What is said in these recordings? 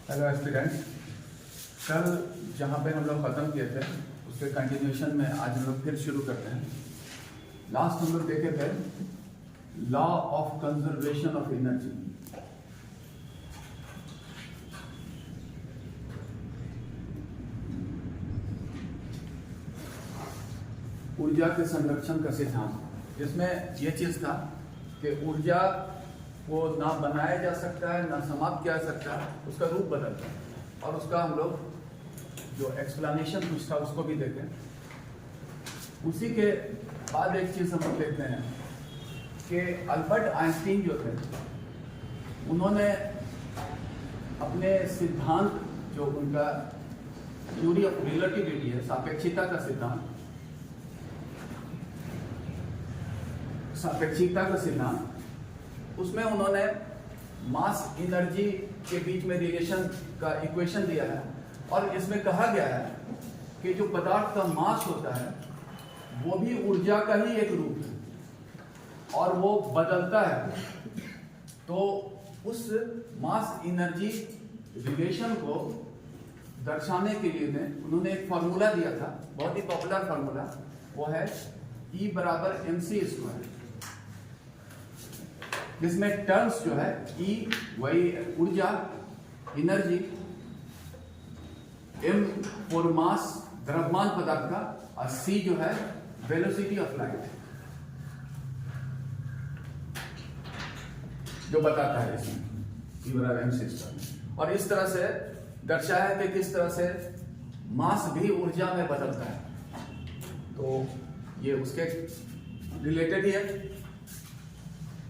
Hello aspirants, कल जहाँ पे हम लोग ख़त्म किए थे उसके कंटिन्यूशन में आज हम लोग फिर शुरू करते हैं। लास्ट हम लोग देखे थे law of conservation of energy. ऊर्जा के संरक्षण का सिद्धांत, जिसमें यह चीज़ था कि ऊर्जा को ना बनाया जा सकता है ना समाप्त किया जा सकता है, उसका रूप बदलता है। और उसका हम लोग जो एक्सप्लेनेशन कुछ था उसको भी देखें। उसी के बाद एक चीज़ हम लोग देखते हैं कि अल्बर्ट आइंस्टीन जो थे उन्होंने अपने सिद्धांत जो उनका थ्योरी ऑफ रिलेटिविटी है, सापेक्षिकता का सिद्धांत, उसमें उन्होंने मास एनर्जी के बीच में रिलेशन का इक्वेशन दिया है। और इसमें कहा गया है कि जो पदार्थ का मास होता है वो भी ऊर्जा का ही एक रूप है और वो बदलता है। तो उस मास एनर्जी रिलेशन को दर्शाने के लिए उन्होंने एक फार्मूला दिया था, बहुत ही पॉपुलर फार्मूला, वो है E बराबर mc², जिसमें टर्म्स जो है E वही ऊर्जा एनर्जी, m फॉर मास द्रव्यमान पदार्थ का, और c जो है वेलोसिटी ऑफ लाइट, जो बताता है इसमें E बराबर mc²। और इस तरह से दर्शाया है कि किस तरह से मास भी ऊर्जा में बदलता है। तो ये उसके रिलेटेड ही है।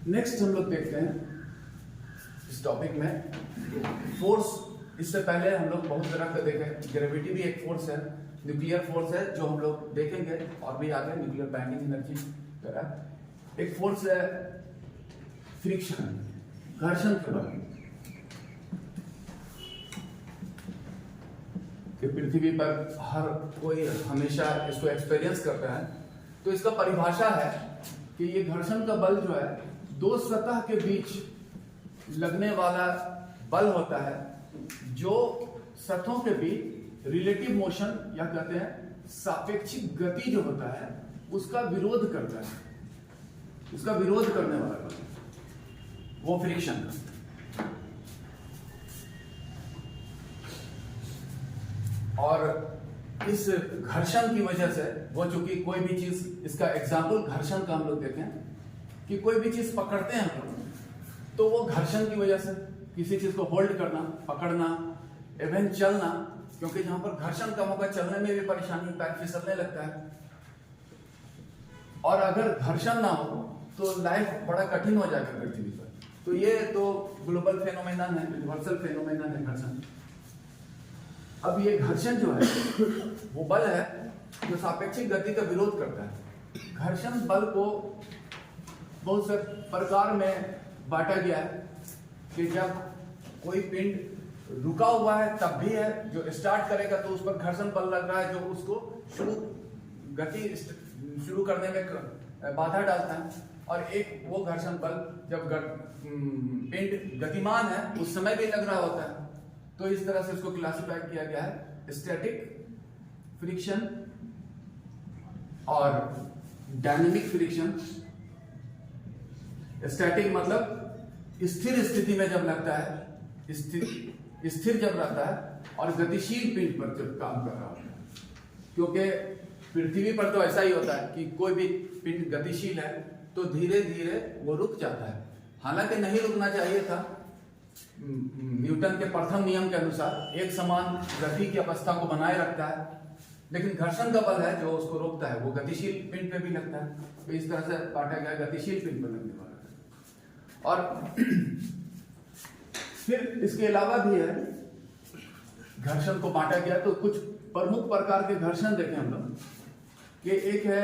नेक्स्ट हम लोग देखते हैं इस टॉपिक में फोर्स। इससे पहले हम लोग बहुत तरह का देखें। ग्रेविटी भी एक फोर्स है, न्यूक्लियर फोर्स है जो हम लोग देखेंगे, और भी आगे न्यूक्लियर बाइंडिंग एनर्जी तरह। एक फोर्स है फ्रिक्शन, घर्षण के बल, कि पृथ्वी पर हर कोई हमेशा इसको एक्सपीरियंस करता है। तो इसका परिभाषा है कि ये घर्षण का बल जो है दो सतह के बीच लगने वाला बल होता है, जो सतहों के बीच रिलेटिव मोशन या कहते हैं सापेक्षिक गति जो होता है उसका विरोध करता है, उसका विरोध करने वाला बल, वो फ्रिक्शन का। और इस घर्षण की वजह से वो, चूंकि कोई भी चीज, इसका एग्जाम्पल घर्षण का हम लोग देखें कि कोई भी चीज पकड़ते हैं हम लोग, तो वो घर्षण की वजह से किसी चीज को होल्ड करना, पकड़ना, इवन चलना, क्योंकि जहां पर घर्षण कम होगा चलने में भी परेशानी, पैर फिसलने लगता है। और अगर घर्षण ना हो तो लाइफ बड़ा कठिन हो जाएगा पृथ्वी पर। तो ये तो ग्लोबल फेनोमेनन है, यूनिवर्सल फेनोमेनन है घर्षण। अब ये घर्षण जो है वो बल है जो सापेक्षिक गति का विरोध करता है। घर्षण बल को बहुत से प्रकार में बांटा गया है कि जब कोई पिंड रुका हुआ है तब भी है, जो स्टार्ट करेगा तो उस पर घर्षण बल लग रहा है जो उसको गति शुरू करने में बाधा डालता है। और एक वो घर्षण बल जब पिंड गतिमान है उस समय भी लग रहा होता है। तो इस तरह से इसको क्लासिफाई किया गया है, स्टैटिक फ्रिक्शन और डायनेमिक फ्रिक्शन। स्टैटिक मतलब स्थिर स्थिति में जब लगता है, स्थिर जब रहता है, और गतिशील पिंड पर जब काम कर रहा होता है। क्योंकि पृथ्वी पर तो ऐसा ही होता है कि कोई भी पिंड गतिशील है तो धीरे धीरे वो रुक जाता है, हालांकि नहीं रुकना चाहिए था। न्यूटन के प्रथम नियम के अनुसार एक समान गति की अवस्था को बनाए रखता है, लेकिन घर्षण का बल है जो उसको रोकता है, वो गतिशील पिंड पे भी लगता है। तो इस तरह से बांटा गया, गतिशील पिंड पर लगने वाला है। और फिर इसके अलावा भी है, घर्षण को बांटा गया तो कुछ प्रमुख प्रकार के घर्षण देखें हम लोग कि एक है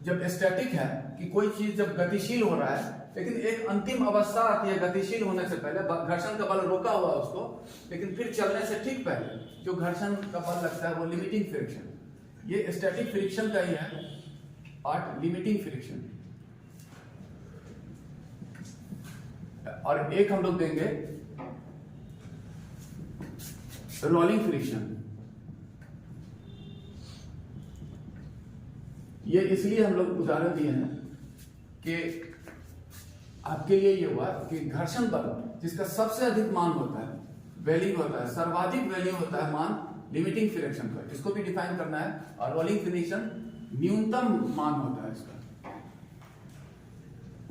जब स्टैटिक है कि कोई चीज जब गतिशील हो रहा है, लेकिन एक अंतिम अवस्था आती है गतिशील होने से पहले, घर्षण का बल रोका हुआ उसको, लेकिन फिर चलने से ठीक पहले जो घर्षण का बल लगता है वो लिमिटिंग फ्रिक्शन। ये स्टैटिक फ्रिक्शन का ही है पार्ट, लिमिटिंग फ्रिक्शन। और एक हम लोग देंगे रोलिंग फ्रिक्शन। ये इसलिए हम लोग उदाहरण दिए हैं कि आपके लिए ये हुआ कि घर्षण बल जिसका सबसे अधिक मान होता है, वैल्यू होता है, सर्वाधिक वैल्यू होता है मान लिमिटिंग फ्रिक्शन का, इसको भी डिफाइन करना है। और रोलिंग फ्रिक्शन न्यूनतम मान होता है इसका।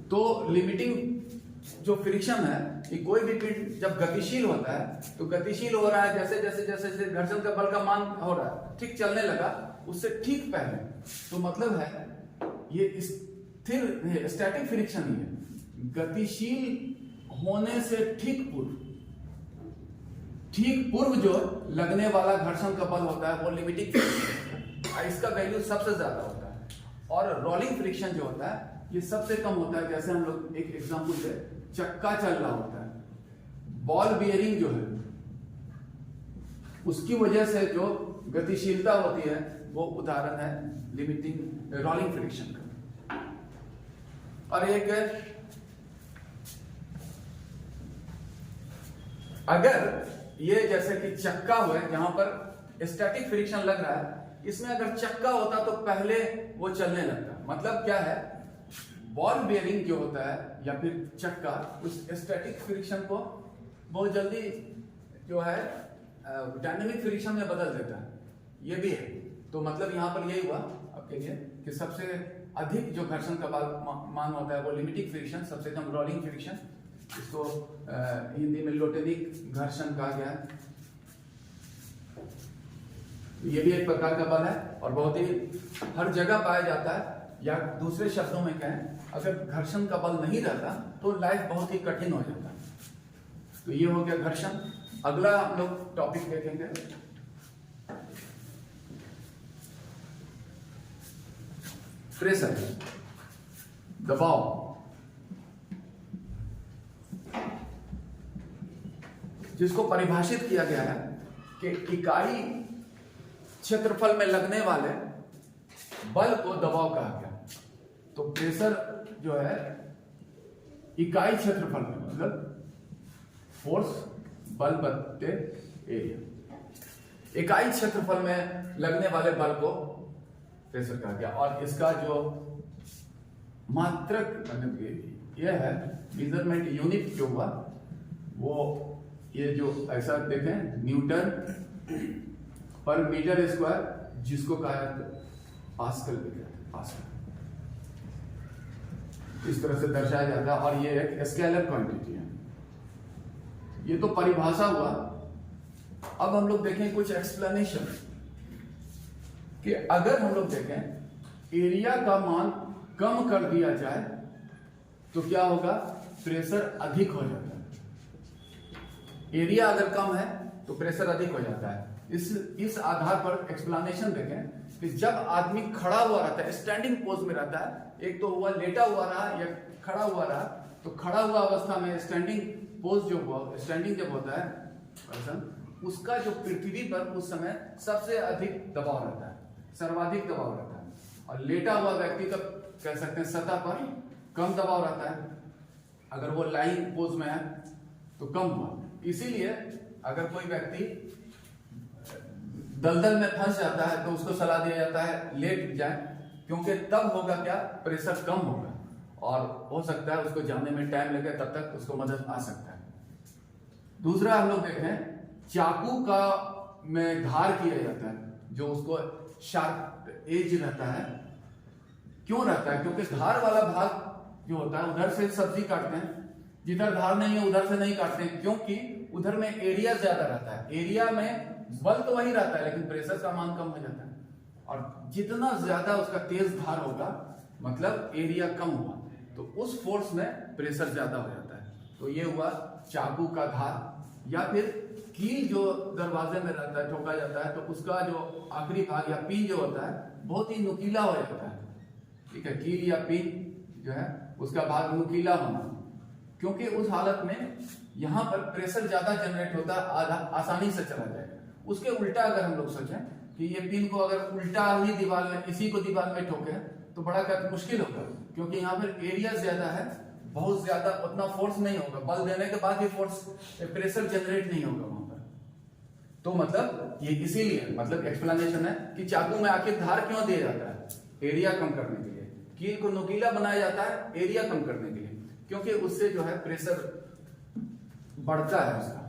तो लिमिटिंग जो फ्रिक्शन है, ये कोई भी पिंड जब गतिशील होता है तो गतिशील हो रहा है, जैसे जैसे जैसे जैसे घर्षण का बल का मान हो रहा है, ठीक चलने लगा, उससे ठीक पहले, तो मतलब है ये स्थिर स्टैटिक फ्रिक्शन ही है। गतिशील होने से ठीक पूर्व जो लगने वाला घर्षण का बल होता है वो लिमिटिंग फ्रिक्शन, इसका वैल्यू सबसे ज्यादा होता है। और रोलिंग फ्रिक्शन जो होता है ये सबसे कम होता है। जैसे हम लोग एक एग्जांपल से, चक्का चल रहा होता है, बॉल बियरिंग जो है उसकी वजह से जो गतिशीलता होती है वो उदाहरण है लिमिटिंग रोलिंग फ्रिक्शन का। और एक अगर ये जैसे कि चक्का हुआ जहां पर स्टैटिक फ्रिक्शन लग रहा है, इसमें अगर चक्का होता तो पहले वो चलने लगता। मतलब क्या है, बॉल बेयरिंग जो होता है या फिर चक्का उस स्टैटिक फ्रिक्शन को बहुत जल्दी जो है डायनेमिक फ्रिक्शन में बदल देता है, ये भी है। तो मतलब यहाँ पर यही हुआ आपके लिए कि सबसे अधिक जो घर्षण का मान होता है वो लिमिटिंग फ्रिक्शन, सबसे कम रोलिंग फ्रिक्शन, इसको हिंदी में लोटेनिक घर्षण कहा गया है। ये भी एक प्रकार का बल है और बहुत ही हर जगह पाया जाता है। या दूसरे शब्दों में कहें, अगर घर्षण का बल नहीं रहता तो लाइफ बहुत ही कठिन हो जाता। तो ये हो गया घर्षण। अगला हम लोग टॉपिक देखेंगे प्रेशर, दबाव। जिसको परिभाषित किया गया है कि इकाई क्षेत्रफल में लगने वाले बल को दबाव कहा गया। तो प्रेशर जो है इकाई क्षेत्रफल में, मतलब फोर्स बल बटे एरिया, इकाई क्षेत्रफल में लगने वाले बल को प्रेशर कहा गया। और इसका जो मात्रक मतलब यह है मेजरमेंट यूनिट जो हुआ वो ये जो ऐसा देखें न्यूटन पर मीटर स्क्वायर, जिसको कहा जाता है पास्कल भी कहते हैं, पास्कल, इस तरह से दर्शाया जाता है। और ये एक स्केलर क्वांटिटी है। ये तो परिभाषा हुआ। अब हम लोग देखें कुछ एक्सप्लेनेशन कि अगर हम लोग देखें एरिया का मान कम कर दिया जाए तो क्या होगा, प्रेशर अधिक हो जाता है। एरिया अगर कम है तो प्रेशर अधिक हो जाता है। इस आधार पर एक्सप्लेनेशन देखें कि जब आदमी खड़ा हुआ रहता है, स्टैंडिंग पोज में रहता है, एक तो हुआ लेटा हुआ रहा या खड़ा हुआ रहा, तो खड़ा हुआ अवस्था में स्टैंडिंग पोज जो हुआ, स्टैंडिंग जब होता है पर्सन, उसका जो पृथ्वी पर उस समय सबसे अधिक दबाव रहता है, सर्वाधिक दबाव रहता है। और लेटा हुआ व्यक्ति का कह सकते हैं सतह पर कम दबाव रहता है। अगर वो लाइन पोज में है तो कम हुआ। इसीलिए अगर कोई व्यक्ति दलदल में फंस जाता है तो उसको सलाह दिया जाता है लेट जाए, क्योंकि तब होगा क्या, प्रेशर कम होगा और हो सकता है उसको जाने में टाइम लगे, तब तक उसको मदद आ सकता है। दूसरा हम लोग देखें, चाकू का में धार किया जाता है, जो उसको शार्प एज रहता है। क्यों रहता है, क्योंकि धार वाला भाग जो होता है उधर से सब्जी काटते हैं, जिधर धार नहीं है उधर से नहीं काटते हैं, क्योंकि उधर में एरिया ज्यादा रहता है। एरिया में बल तो वही रहता है लेकिन प्रेशर का मान कम हो जाता है। और जितना ज्यादा उसका तेज धार होगा मतलब एरिया कम हुआ, तो उस फोर्स में प्रेशर ज्यादा हो जाता है। तो ये हुआ चाकू का धार। या फिर कील जो दरवाजे में रहता है, ठोका जाता है, तो उसका जो आखिरी भाग या पिन जो होता है बहुत ही नुकीला हो जाता है। ठीक है, कील या पिन जो है उसका भाग नुकीला होना, क्योंकि उस हालत में यहाँ पर प्रेशर ज्यादा जनरेट होता है, आसानी से चला जाएगा। उसके उल्टा अगर हम लोग सोचें कि ये पिन को अगर उल्टा ही दीवार में, इसी को दीवार में ठोके तो बड़ा मुश्किल होगा, क्योंकि यहाँ पर एरिया ज्यादा है, बहुत ज्यादा उतना फोर्स नहीं होगा, बल देने के बाद भी फोर्स प्रेशर जनरेट नहीं होगा वहां पर। तो मतलब ये इसीलिए मतलब एक्सप्लेनेशन है कि चाकू में आखिर धार क्यों दिया जाता है, एरिया कम करने के लिए। कील को नुकीला बनाया जाता है एरिया कम करने के लिए, क्योंकि उससे जो है प्रेशर बढ़ता है उसका।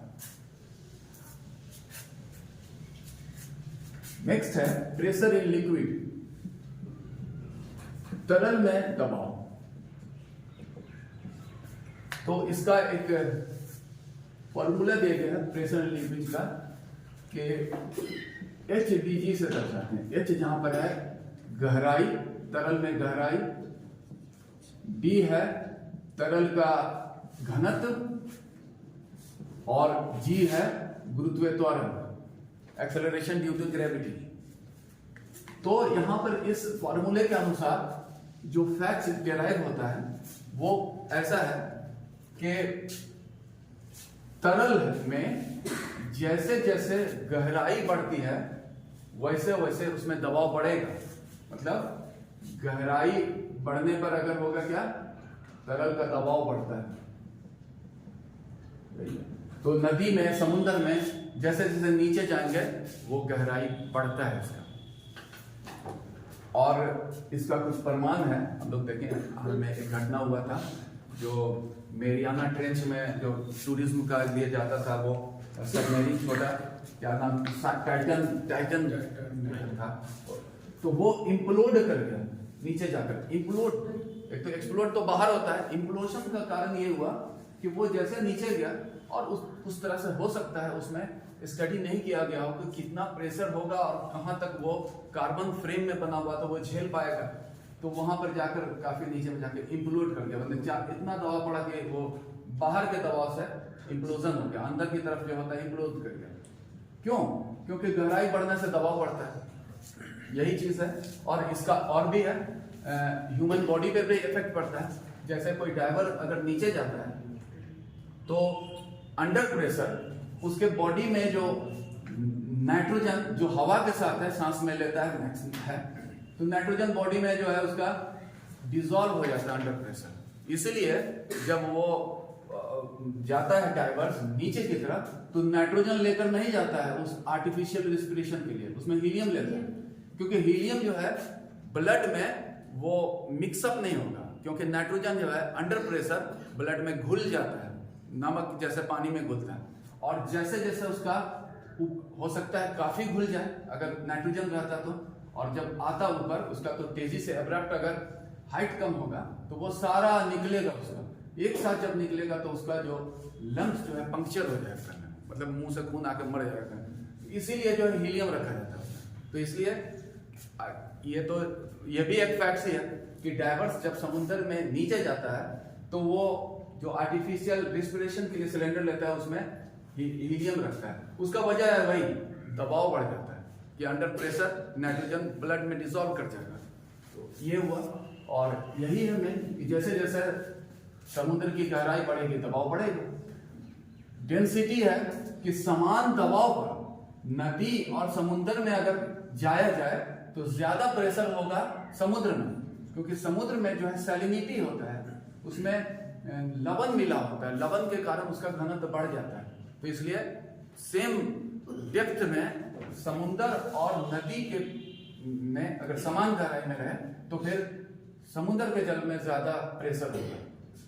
नेक्स्ट है प्रेशर इन लिक्विड, तरल में दबाव। तो इसका एक फॉर्मूला दिया गया है प्रेशर इन लिक्विड का कि HDG से दर्शाते हैं। H जहां पर है गहराई, तरल में गहराई, D है तरल का घनत्व, और G है गुरुत्वीय त्वरण, एक्सेलरेशन ड्यू टू ग्रेविटी। तो यहां पर इस फॉर्मूले के अनुसार जो फैक्ट्स डेराइव होता है वो ऐसा है कि तरल में जैसे जैसे गहराई बढ़ती है वैसे वैसे उसमें दबाव बढ़ेगा। मतलब गहराई बढ़ने पर अगर होगा क्या, तरल का दबाव बढ़ता है। तो नदी में, समुद्र में जैसे जैसे नीचे जाएंगे वो गहराई बढ़ता है इसका। और इसका कुछ प्रमाण है, हम लोग देखें, हाल में एक घटना हुआ था जो मेरियाना ट्रेंच में जो टूरिज्म का लिए जाता था, वो सबमरीन छोटा क्या नाम टाइटन था, तो वो इम्प्लोड कर गया नीचे जाकर। इम्प्लोड, एक तो एक्सप्लोड तो बाहर होता है, इम्प्लोशन का कारण ये हुआ कि वो जैसे नीचे गया और उस तरह से हो सकता है उसमें स्टडी नहीं किया गया हो कि कितना प्रेशर होगा और कहां तक वो कार्बन फ्रेम में बना हुआ तो वो झेल पाएगा। तो वहां पर जाकर काफी नीचे में जाकर इम्प्लोड कर गया, मतलब इतना दबाव पड़ा कि वो बाहर के दबाव से इम्प्लोजन हो गया, अंदर की तरफ जो होता है इम्प्लोड कर गया। क्यों? क्योंकि गहराई बढ़ने से दबाव बढ़ता है, यही चीज है। और इसका और भी है, ह्यूमन बॉडी पे भी इफेक्ट पड़ता है। जैसे कोई डाइवर अगर नीचे जाता है तो अंडर प्रेशर उसके बॉडी में जो नाइट्रोजन जो हवा के साथ है सांस में लेता है, तो नाइट्रोजन बॉडी में जो है उसका डिसॉल्व हो जाता है अंडर प्रेशर। इसलिए जब वो जाता है डाइवर्स नीचे की तरफ तो नाइट्रोजन लेकर नहीं जाता है उस आर्टिफिशियल रिस्पिरेशन के लिए, उसमें हीलियम लेता है। क्योंकि हीलियम जो है ब्लड में वो मिक्सअप नहीं होगा, क्योंकि नाइट्रोजन जो है अंडर प्रेशर ब्लड में घुल जाता है, नमक जैसे पानी में घुलता है। और जैसे जैसे उसका हो सकता है काफी घुल जाए अगर नाइट्रोजन रहता तो, और जब आता ऊपर उसका तो तेजी से एब्रप्ट अगर हाइट कम होगा तो वो सारा निकलेगा, उसका एक साथ जब निकलेगा तो उसका जो लंग्स जो है पंक्चर हो जाएगा, मतलब मुंह से खून आकर मर जाएगा। इसीलिए जो है हीलियम रखा जाता है। तो इसलिए ये भी एक फैक्ट है कि डाइवर्स जब समुद्र में नीचे जाता है तो वो जो आर्टिफिशियल रिस्पिरेशन के लिए सिलेंडर लेता है उसमें हीलियम रखता है। उसका वजह है वही दबाव बढ़ जाता है कि अंडर प्रेशर नाइट्रोजन ब्लड में डिसॉल्व कर जाएगा। तो ये हुआ, और यही है मेन कि जैसे जैसे समुद्र की गहराई बढ़ेगी दबाव बढ़ेगा। डेंसिटी है कि समान दबाव पर नदी और समुद्र में अगर जाया जाए तो ज्यादा प्रेशर होगा समुद्र में, क्योंकि समुद्र में जो है सैलिनिटी होता है, उसमें लवण मिला होता है, लवण के कारण उसका घनत्व बढ़ जाता है। तो इसलिए सेम डेप्थ में समुद्र और नदी के में अगर समान गहराई में रहे तो फिर समुद्र के जल में ज्यादा प्रेशर होगा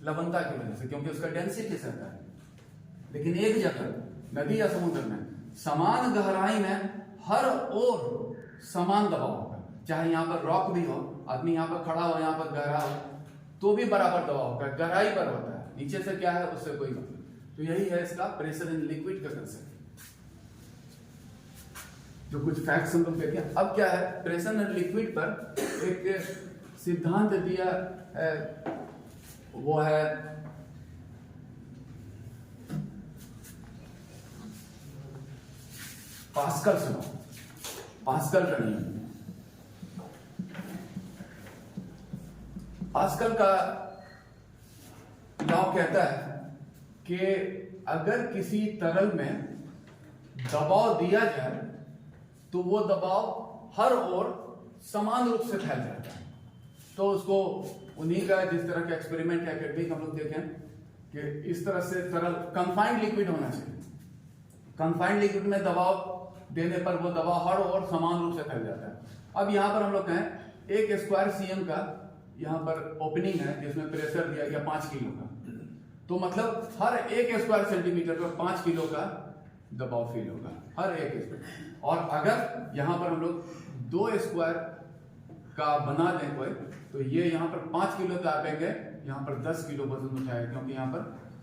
लवणता की वजह से, क्योंकि उसका डेंसिटी ज्यादा है। लेकिन एक जगह नदी या समुद्र में समान गहराई में हर ओर समान दबाव होगा, चाहे यहाँ पर रॉक भी हो, आदमी यहाँ पर खड़ा हो, यहाँ पर गहरा हो तो भी बराबर दबाव होगा, गहराई पर होता है, नीचे से क्या है उससे कोई मतलब। तो यही है इसका प्रेशर इन लिक्विड का कंसेप्ट। जो कुछ फैक्ट्स हम लोग देखें। अब क्या है, प्रेशर इन लिक्विड पर एक सिद्धांत दिया है, वो है पास्कल से, पास्कल का नियम। पास्कल का लॉ कहता है कि अगर किसी तरल में दबाव दिया जाए तो वो दबाव हर ओर समान रूप से फैल जाता है। तो उसको उन्हीं का जिस तरह का एक्सपेरिमेंट है, हम लोग देखें कि इस तरह से तरल कंफाइंड लिक्विड होना चाहिए, कन्फाइंड लिक्विड में दबाव देने पर वो दबाव हर ओर समान रूप से फैल जाता है। अब यहाँ पर हम लोग कहें 1 स्क्वायर cm का यहाँ पर ओपनिंग है जिसमें प्रेशर दिया गया 5 किलो का, तो मतलब हर 1 स्क्वायर सेंटीमीटर पर 5 किलो का दबाव फील होगा, हर 1 स्क्वायर। और अगर यहाँ पर हम लोग 2 स्क्वायर का बना दें कोई, तो ये यहाँ पर 5 किलो दाबेंगे, यहाँ पर 10 किलो वजन उठाएगा, क्योंकि यहाँ पर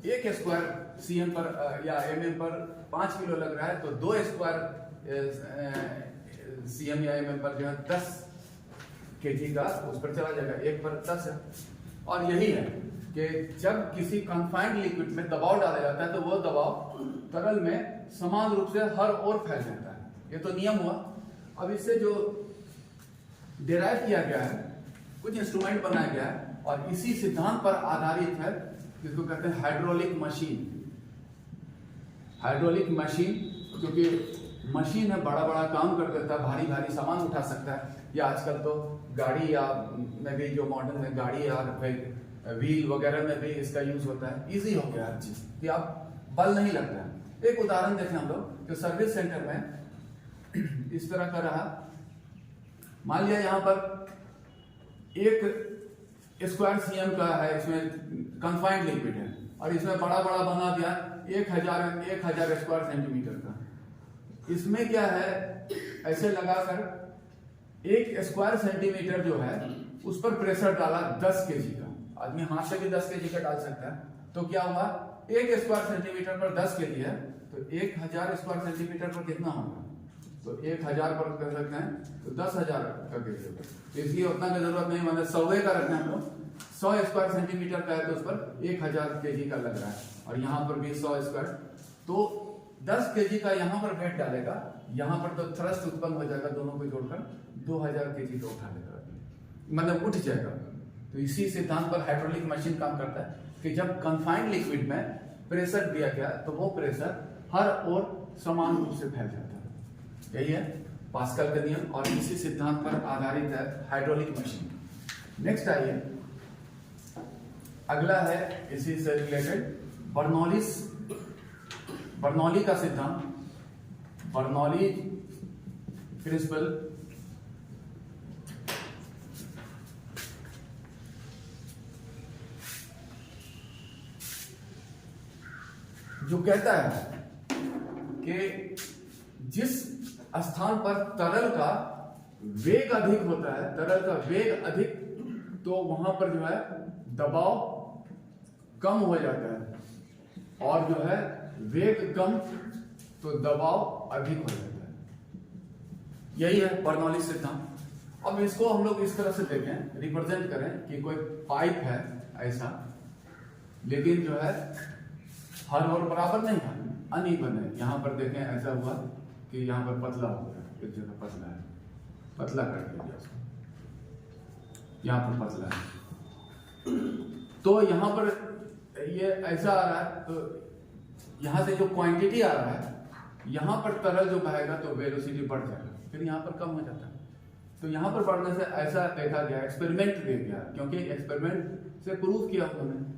1 स्क्वायर cm पर या mm पर 5 किलो लग रहा है, तो 2 स्क्वायर cm या mm पर जो है 10 kg का उस पर चला जाएगा, 1 पर 10 है। और यही है कि जब किसी कन्फाइंड लिक्विड में दबाव डाला जाता है तो वो दबाव तरल में समान रूप से हर ओर फैल जाता है, ये तो नियम हुआ। अब इससे जो डिराइव किया गया है, कुछ इंस्ट्रूमेंट बनाया गया है और इसी सिद्धांत पर आधारित है, जिसको कहते हैं हाइड्रोलिक मशीन। हाइड्रोलिक मशीन क्योंकि मशीन है, बड़ा बड़ा काम कर देता है, भारी भारी सामान उठा सकता है, या आजकल तो गाड़ी या में भी जो मॉडर्न है गाड़ी या व्हील वगैरह में भी इसका यूज होता है, इजी हो गया हर चीज कि आप बल नहीं लगता है। एक उदाहरण देखें हम लोग, जो सर्विस सेंटर में इस तरह का रहा, मान लिया यहाँ पर 1 स्क्वायर cm का है, इसमें कन्फाइंड लिक्विड है और इसमें बड़ा बड़ा बना दिया 1000 स्क्वायर सेंटीमीटर का। इसमें क्या है, ऐसे लगाकर 1 स्क्वायर सेंटीमीटर जो है उस पर प्रेशर डाला 10 kg का, आदमी हाथ से भी 10 kg का डाल सकता है, तो क्या हुआ 1 स्क्वायर सेंटीमीटर पर 10 kg है, तो 1000 स्क्वायर सेंटीमीटर पर कितना होगा, तो 1000 पर कर सकते हैं तो 10,000 का kg होगा। तो इसलिए उतना की जरूरत नहीं, मतलब 100 का रखना है हम लोग, 100 स्क्वायर सेंटीमीटर का है तो उस पर 1000 kg का लग रहा है, और यहाँ पर भी 100 स्क्वायर, तो 10 kg का यहाँ पर वेट डालेगा, यहाँ पर तो थ्रस्ट उत्पन्न हो जाएगा, दोनों को जोड़कर 2000 kg का उठा लेगा, मतलब उठ जाएगा। तो इसी सिद्धांत पर हाइड्रोलिक मशीन काम करता है कि जब कन्फाइंड लिक्विड में प्रेशर दिया गया तो वो प्रेशर हर ओर समान रूप से फैल जाता है। यही है पास्कल का नियम और इसी सिद्धांत पर आधारित है हाइड्रोलिक मशीन। नेक्स्ट आइए, अगला है इसी से रिलेटेड बर्नौली का सिद्धांत, बर्नौली प्रिंसिपल। जो कहता है कि जिस स्थान पर तरल का वेग अधिक होता है, तरल का वेग अधिक, तो वहां पर जो है दबाव कम हो जाता है, और जो है वेग कम तो दबाव अधिक हो जाता है। यही है बर्नौली सिद्धांत। अब इसको हम लोग इस तरह से देखें, रिप्रेजेंट करें कि कोई पाइप है ऐसा, लेकिन जो है हर ओर बराबर नहीं है, अनइवन है। यहाँ पर देखें ऐसा हुआ कि यहाँ पर पतला हो गया, एक जगह पतला है, पतला कर दिया उसको, यहाँ पर पतला है, तो यहाँ पर ये ऐसा आ रहा है, तो यहाँ से जो क्वांटिटी आ रहा है, यहाँ पर तरल जो बहेगा तो वेलोसिटी बढ़ जाएगा, फिर यहाँ पर कम हो जाता है। तो यहाँ पर बढ़ने से ऐसा देखा गया, एक्सपेरिमेंट देखा गया, क्योंकि एक्सपेरिमेंट से प्रूव किया उन्होंने।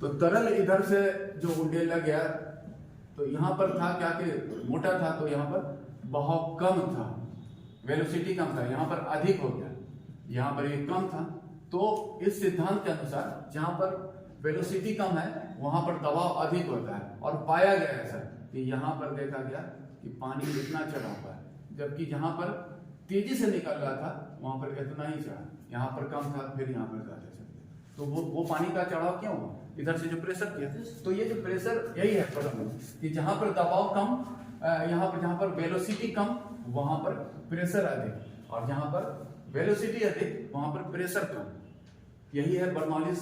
तो तरल इधर से जो उंडेला गया, तो यहाँ पर था क्या कि मोटा था, तो यहाँ पर बहाव कम था, वेलोसिटी कम था, यहाँ पर अधिक हो गया, यहाँ पर ये कम था। तो इस सिद्धांत के अनुसार जहाँ पर वेलोसिटी कम है वहां पर दबाव अधिक होता है, और पाया गया ऐसा कि यहाँ पर देखा गया कि पानी इतना चढ़ा हुआ है, जबकि जहाँ पर तेजी से निकल रहा था वहां पर इतना ही चढ़ा, यहाँ पर कम था, फिर यहाँ पर ज्यादा चढ़ गया। तो वो पानी का चढ़ाव क्यों हुआ, इधर से जो प्रेशर किया। तो ये जो प्रेशर यही है कि जहां पर दबाव कम, यहाँ पर जहां पर वेलोसिटी कम वहां पर प्रेशर अधिक, और जहां पर वेलोसिटी अधिक वहां पर प्रेशर कम। यही है बर्नौलिस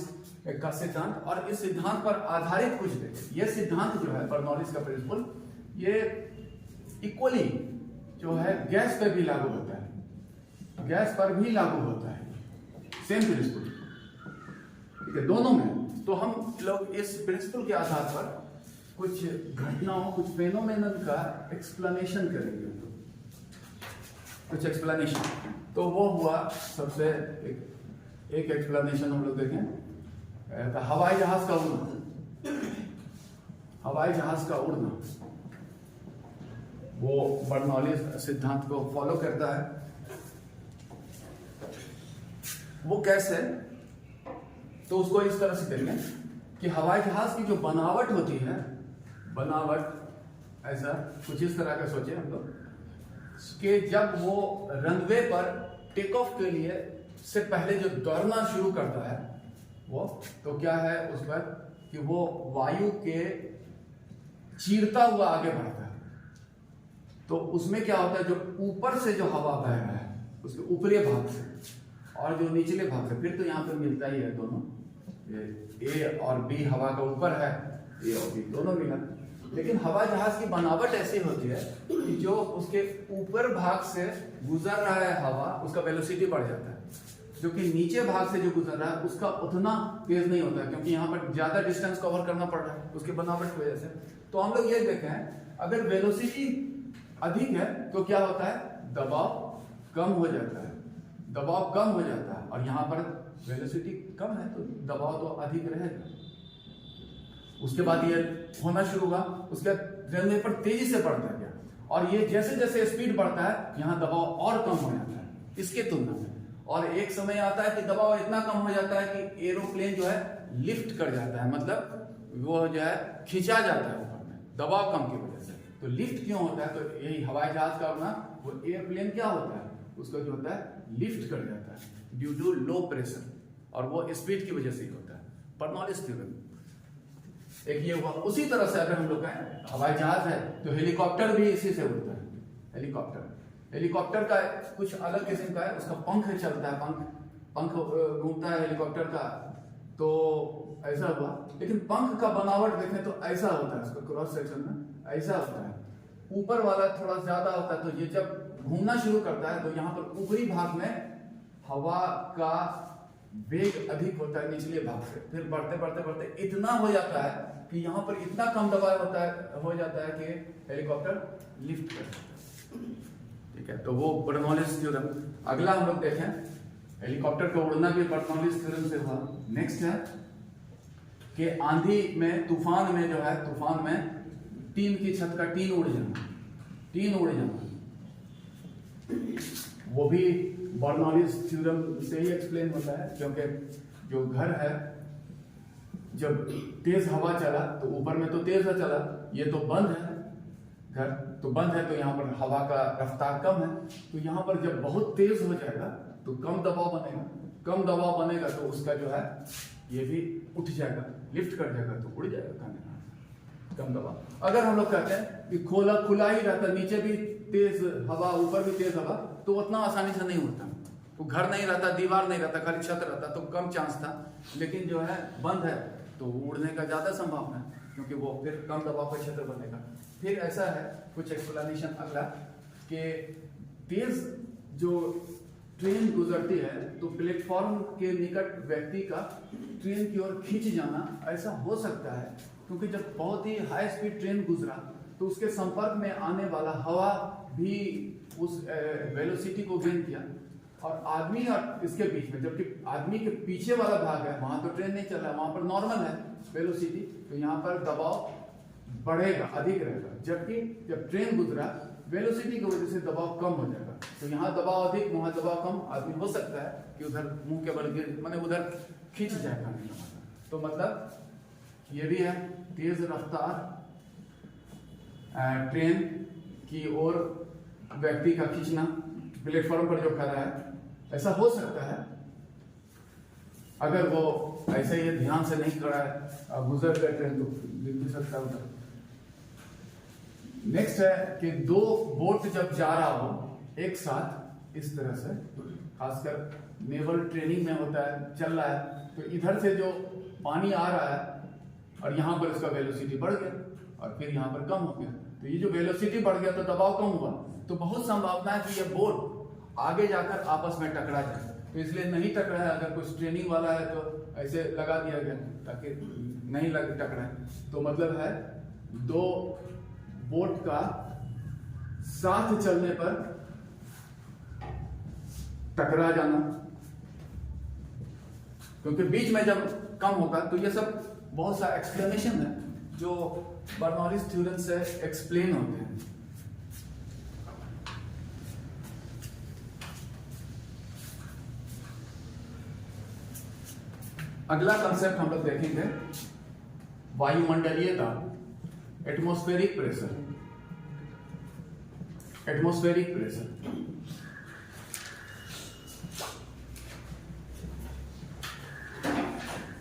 का सिद्धांत। और इस सिद्धांत पर आधारित कुछ देखें, यह सिद्धांत जो है बर्नौलिस का प्रिंसिपल, ये इक्वली जो है गैस पर भी लागू होता है, गैस पर भी लागू होता है, सेम प्रिंसिपल, ठीक है, दोनों में। तो हम लोग इस प्रिंसिपल के आधार पर कुछ घटनाओं, कुछ फेनोमेनन का एक्सप्लेनेशन करेंगे, कुछ एक्सप्लेनेशन। तो वो हुआ सबसे एक एक्सप्लेनेशन हम लोग देखें, हवाई जहाज का उड़ना। हवाई जहाज का उड़ना वो बर्नौली सिद्धांत को फॉलो करता है। वो कैसे, तो उसको इस तरह से देखें कि हवाई जहाज की जो बनावट होती है, बनावट ऐसा कुछ इस तरह का सोचे हम लोग कि जब वो रनवे पर टेक ऑफ के लिए से पहले जो दौड़ना शुरू करता है वो, तो क्या है उस पर कि वो वायु के चीरता हुआ आगे बढ़ता है। तो उसमें क्या होता है, जो ऊपर से जो हवा बह रहा है उसके ऊपरी भाग से और जो निचले भाग से, फिर तो यहाँ पर मिलता ही है दोनों, ए और बी हवा का ऊपर है, ए और बी दोनों मिला। लेकिन हवा जहाज की बनावट ऐसी होती है कि जो उसके ऊपर भाग से गुजर रहा है हवा, उसका वेलोसिटी बढ़ जाता है, जो कि नीचे भाग से जो गुजर रहा है उसका उतना तेज नहीं होता है, क्योंकि यहाँ पर ज्यादा डिस्टेंस कवर करना पड़ रहा है उसके बनावट की वजह से। तो हम लोग ये देखे हैं, अगर वेलोसिटी अधिक है तो क्या होता है, दबाव कम हो जाता है, दबाव कम हो जाता है। और यहाँ पर वेलोसिटी कम है तो दबाव तो अधिक रहेगा। उसके बाद ये होना शुरू हुआ, उसके बाद रनवे पर तेजी से बढ़ता गया, और ये जैसे जैसे स्पीड बढ़ता है यहाँ दबाव और कम हो जाता है इसके तुलना में। और एक समय आता है कि दबाव इतना कम हो जाता है कि एरोप्लेन जो है लिफ्ट कर जाता है, मतलब वो जो है खिंचा जाता है ऊपर में दबाव कम की वजह से। तो लिफ्ट क्यों होता है, तो यही हवाई जहाज का होना, वो एयरप्लेन क्या होता है, उसका जो होता है लिफ्ट कर जाता है ड्यू टू लो प्रेशर, और वो स्पीड की वजह से ही होता है। बर्नौलीज थ्योरम एक ये हुआ। उसी तरह से अगर हम लोग कहें हवाई जहाज है तो हेलीकॉप्टर भी इसी से उड़ता है। हेलीकॉप्टर का कुछ अलग किस्म का है, उसका पंख चलता है, पंख घूमता है हेलीकॉप्टर का, तो ऐसा हुआ। लेकिन पंख का बनावट देखें तो ऐसा होता है, उसका क्रॉस सेक्शन में ऐसा होता है, ऊपर वाला थोड़ा ज्यादा होता है। तो ये जब घूमना शुरू करता है तो यहाँ पर ऊपरी भाग में हवा का वेग अधिक होता है निचले भाग से, फिर बढ़ते बढ़ते बढ़ते इतना हो जाता है कि यहाँ पर इतना कम दबाव हो जाता है कि हेलीकॉप्टर लिफ्ट कर जाता है। ठीक है, तो वो बर्नौलीज थ्योरम। अगला हम लोग देखें हेलीकॉप्टर का उड़ना भी बर्नौलीज थ्योरम से हुआ। नेक्स्ट है कि आंधी में, तूफान में जो है, तूफान में टीन की छत का टीन उड़ जाना, वो भी बर्नौलीज थ्योरम से ही एक्सप्लेन होता है। क्योंकि जो घर है, जब तेज हवा चला तो ऊपर में तो तेज हवा चला, ये तो बंद है, घर तो बंद है, तो यहाँ पर हवा का रफ्तार कम है। तो यहाँ पर जब बहुत तेज हो जाएगा तो कम दबाव बनेगा, तो उसका जो है ये भी उठ जाएगा, लिफ्ट कर जाएगा, तो उड़ जाएगा खाने कम दबाव। अगर हम लोग कहते हैं कि खुला ही रहता, नीचे भी तेज हवा ऊपर भी तेज हवा, तो उतना आसानी से नहीं उड़ता। तो घर नहीं रहता, दीवार नहीं रहता, खाली छत रहता तो कम चांस था। लेकिन जो है बंद है तो उड़ने का ज्यादा संभावना है, क्योंकि वो फिर कम दबाव का क्षेत्र बनेगा। फिर ऐसा है कुछ एक्सप्लेनेशन अगला कि तेज जो ट्रेन गुजरती है तो प्लेटफॉर्म के निकट व्यक्ति का ट्रेन की ओर खींच जाना ऐसा हो सकता है, क्योंकि जब बहुत ही हाई स्पीड ट्रेन गुजरा तो उसके संपर्क में आने वाला हवा भी उस वेलोसिटी को गेन किया, और आदमी और इसके बीच में, जबकि आदमी के पीछे वाला भाग है वहां तो ट्रेन नहीं चल रहा है, वहां पर नॉर्मल है वेलोसिटी, तो यहाँ पर दबाव बढ़ेगा, अधिक रहेगा। जबकि जब ट्रेन गुजरा वेलोसिटी की वजह से दबाव कम हो जाएगा, तो यहाँ दबाव अधिक वहां दबाव कम। आदमी हो सकता है कि उधर मुंह के बल गिर, माने उधर खींच जाएगा। तो मतलब ये भी है तेज रफ्तार ट्रेन की ओर व्यक्ति का खींचना, प्लेटफॉर्म पर जो खड़ा है, ऐसा हो सकता है अगर वो ऐसे ही ध्यान से नहीं खड़ा है, गुजर गए ट्रेन तो गिर भी सकता है। नेक्स्ट है कि दो बोट जब जा रहा हो एक साथ इस तरह से, खासकर नेवल ट्रेनिंग में होता है, चल रहा है, तो इधर से जो पानी आ रहा है और यहाँ पर इसका वेलोसिटी बढ़ गया और फिर यहाँ पर कम हो गया, तो ये जो वेलोसिटी बढ़ गया तो दबाव कम हुआ, तो बहुत संभावना है कि ये बोट आगे जाकर आपस में टकरा जाए। तो इसलिए नहीं टकरा है, अगर कुछ ट्रेनिंग वाला है तो ऐसे लगा दिया गया ताकि नहीं लग टकराए। तो मतलब है दो बोट का साथ चलने पर टकरा जाना, क्योंकि बीच में जब कम होगा तो ये सब बहुत सा एक्सप्लेनेशन है जो बर्नौलीज थ्योरम से एक्सप्लेन होते हैं। अगला कंसेप्ट हम लोग देखेंगे वायुमंडलीय दाब, एटमॉस्फेरिक प्रेशर। एटमॉस्फेरिक प्रेशर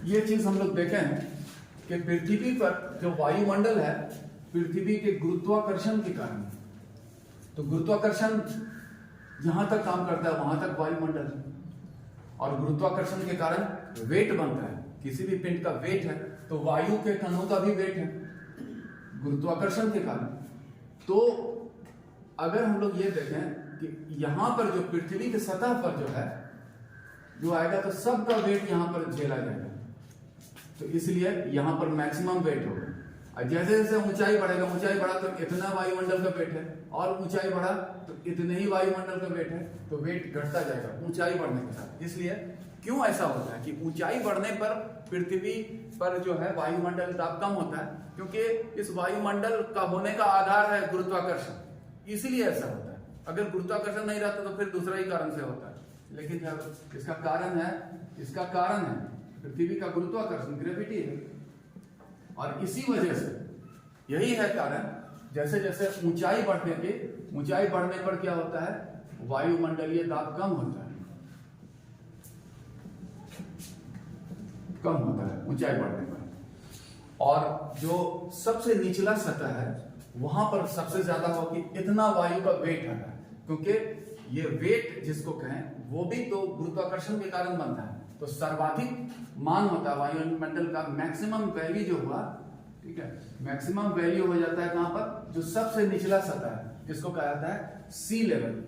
ये चीज हम लोग देखे हैं कि पृथ्वी पर जो वायुमंडल है, पृथ्वी के गुरुत्वाकर्षण के कारण, तो गुरुत्वाकर्षण जहां तक काम करता है वहां तक वायुमंडल, और गुरुत्वाकर्षण के कारण वेट बनता है। किसी भी पिंड का वेट है तो वायु के कणों का भी वेट है गुरुत्वाकर्षण के कारण। तो अगर हम लोग ये देखें कि यहां पर जो पृथ्वी की सतह पर जो है जो आएगा तो सबका वेट यहां पर झेला जाएगा, तो इसलिए यहां पर मैक्सिमम वेट होगा। और जैसे जैसे ऊंचाई बढ़ेगा, ऊंचाई बढ़ा तो इतना वायुमंडल का वेट है, और ऊंचाई बढ़ा तो इतने ही वायुमंडल का वेट है, तो वेट घटता जाएगा ऊंचाई बढ़ने के साथ। इसलिए क्यों ऐसा होता है कि ऊंचाई बढ़ने पर पृथ्वी पर जो है वायुमंडल दाब कम होता है, क्योंकि इस वायुमंडल का होने का आधार है गुरुत्वाकर्षण, इसीलिए ऐसा होता है। अगर गुरुत्वाकर्षण नहीं रहता तो फिर दूसरा ही कारण से होता है, लेकिन जब इसका कारण है पृथ्वी का गुरुत्वाकर्षण, ग्रेविटी है, और इसी वजह से यही है कारण, जैसे जैसे ऊंचाई बढ़ने पर क्या होता है, वायुमंडलीय दाब कम होता है ऊंचाई बढ़ने पर। और जो सबसे निचला सतह है वहां पर सबसे ज्यादा हो कि इतना वायु का वेट है, क्योंकि ये वेट जिसको कहें वो भी तो गुरुत्वाकर्षण के कारण बनता है। तो सर्वाधिक मान होता है वायुमंडल का, मैक्सिमम वैल्यू जो हुआ, ठीक है, मैक्सिमम वैल्यू हो जाता है कहां पर, जो सबसे निचला सतह है, जिसको कहा जाता है सी लेवल,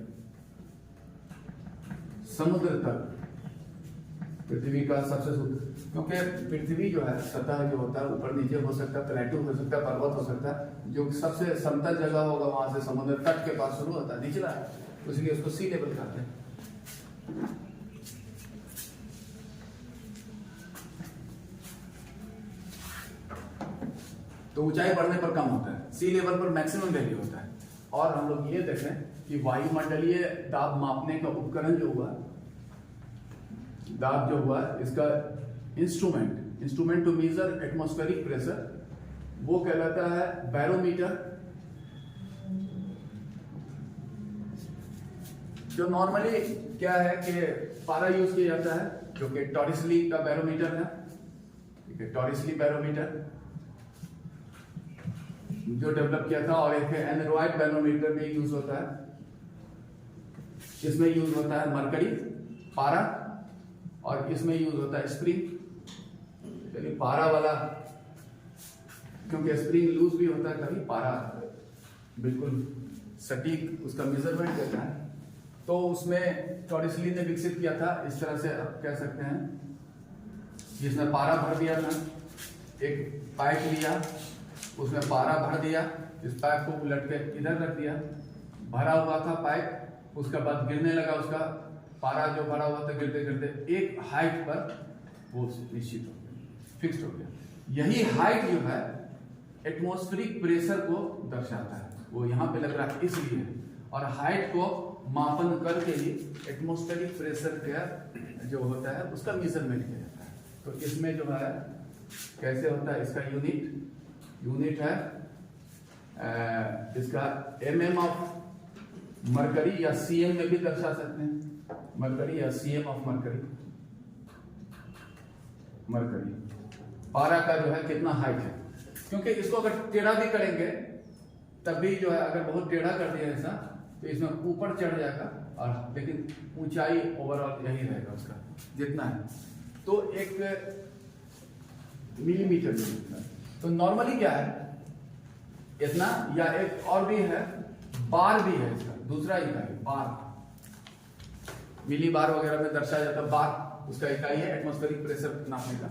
समुद्र तल, पृथ्वी का सबसे, क्योंकि पृथ्वी जो है सतह जो होता है ऊपर नीचे हो सकता है, प्लेटू हो सकता है, पर्वत हो सकता है, जो सबसे समतल जगह होगा वहां से समुद्र तट के पास शुरू होता है, निचला है, तो इसलिए उसको सी लेवल कहते हैं। तो ऊंचाई बढ़ने पर कम होता है, सी लेवल पर मैक्सिमम वैल्यू होता है। और हम लोग ये देखें कि वायुमंडलीय दाब मापने का उपकरण जो हुआ, दाब जो हुआ, इसका instrument to measure atmospheric pressure, वो कहलाता है बैरोमीटर। जो नॉर्मली क्या है कि पारा यूज किया जाता है, जो कि टॉरिसली का बैरोमीटर है, ठीक है, टॉरिसली बैरोमीटर जो डेवलप किया था, और एक एनरॉइड बैरोमीटर भी यूज होता है। इसमें यूज होता है मरकरी, पारा, और इसमें यूज होता है स्प्रिंग। चलिए पारा वाला, क्योंकि स्प्रिंग लूज भी होता है कभी, पारा बिल्कुल सटीक उसका मेजरमेंट देता है। तो उसमें टॉरिसली ने विकसित किया था, इस तरह से आप कह सकते हैं, जिसमें पारा भर दिया था, एक पाइप लिया, उसमें पारा भर दिया, इस पाइप को उलट के इधर रख दिया, भरा हुआ था पाइप, उसके बाद गिरने लगा, उसका पारा जो भरा हुआ था गिरते गिरते एक हाइट पर वो निश्चित हो गया, फिक्स्ड हो गया। यही हाइट जो है एटमॉस्फेरिक प्रेशर को दर्शाता है, वो यहाँ पे लग रहा है इसलिए, और हाइट को मापन करके ही एटमॉस्फेरिक प्रेशर का जो होता है उसका मेजरमेंट किया जाता है। तो इसमें जो है कैसे होता है, इसका यूनिट है इसका mm ऑफ मरकरी या cm में भी दर्शा सकते हैं, मरकरी या cm ऑफ मरकरी। पारा का जो है कितना हाइट है, क्योंकि इसको अगर टेढ़ा भी करेंगे तब भी जो है, अगर बहुत टेढ़ा कर दिया ऐसा तो इसमें ऊपर चढ़ जाएगा, और लेकिन ऊंचाई ओवरऑल यही रहेगा उसका जितना है, तो 1 मिलीमीटर में। तो नॉर्मली क्या है इतना, या एक और भी है, बार भी है इसका, दूसरा इकाई बार, मिली बार वगैरह में दर्शाया जाता है, बार उसका इकाई है एटमॉस्फेरिक प्रेशर नापने का।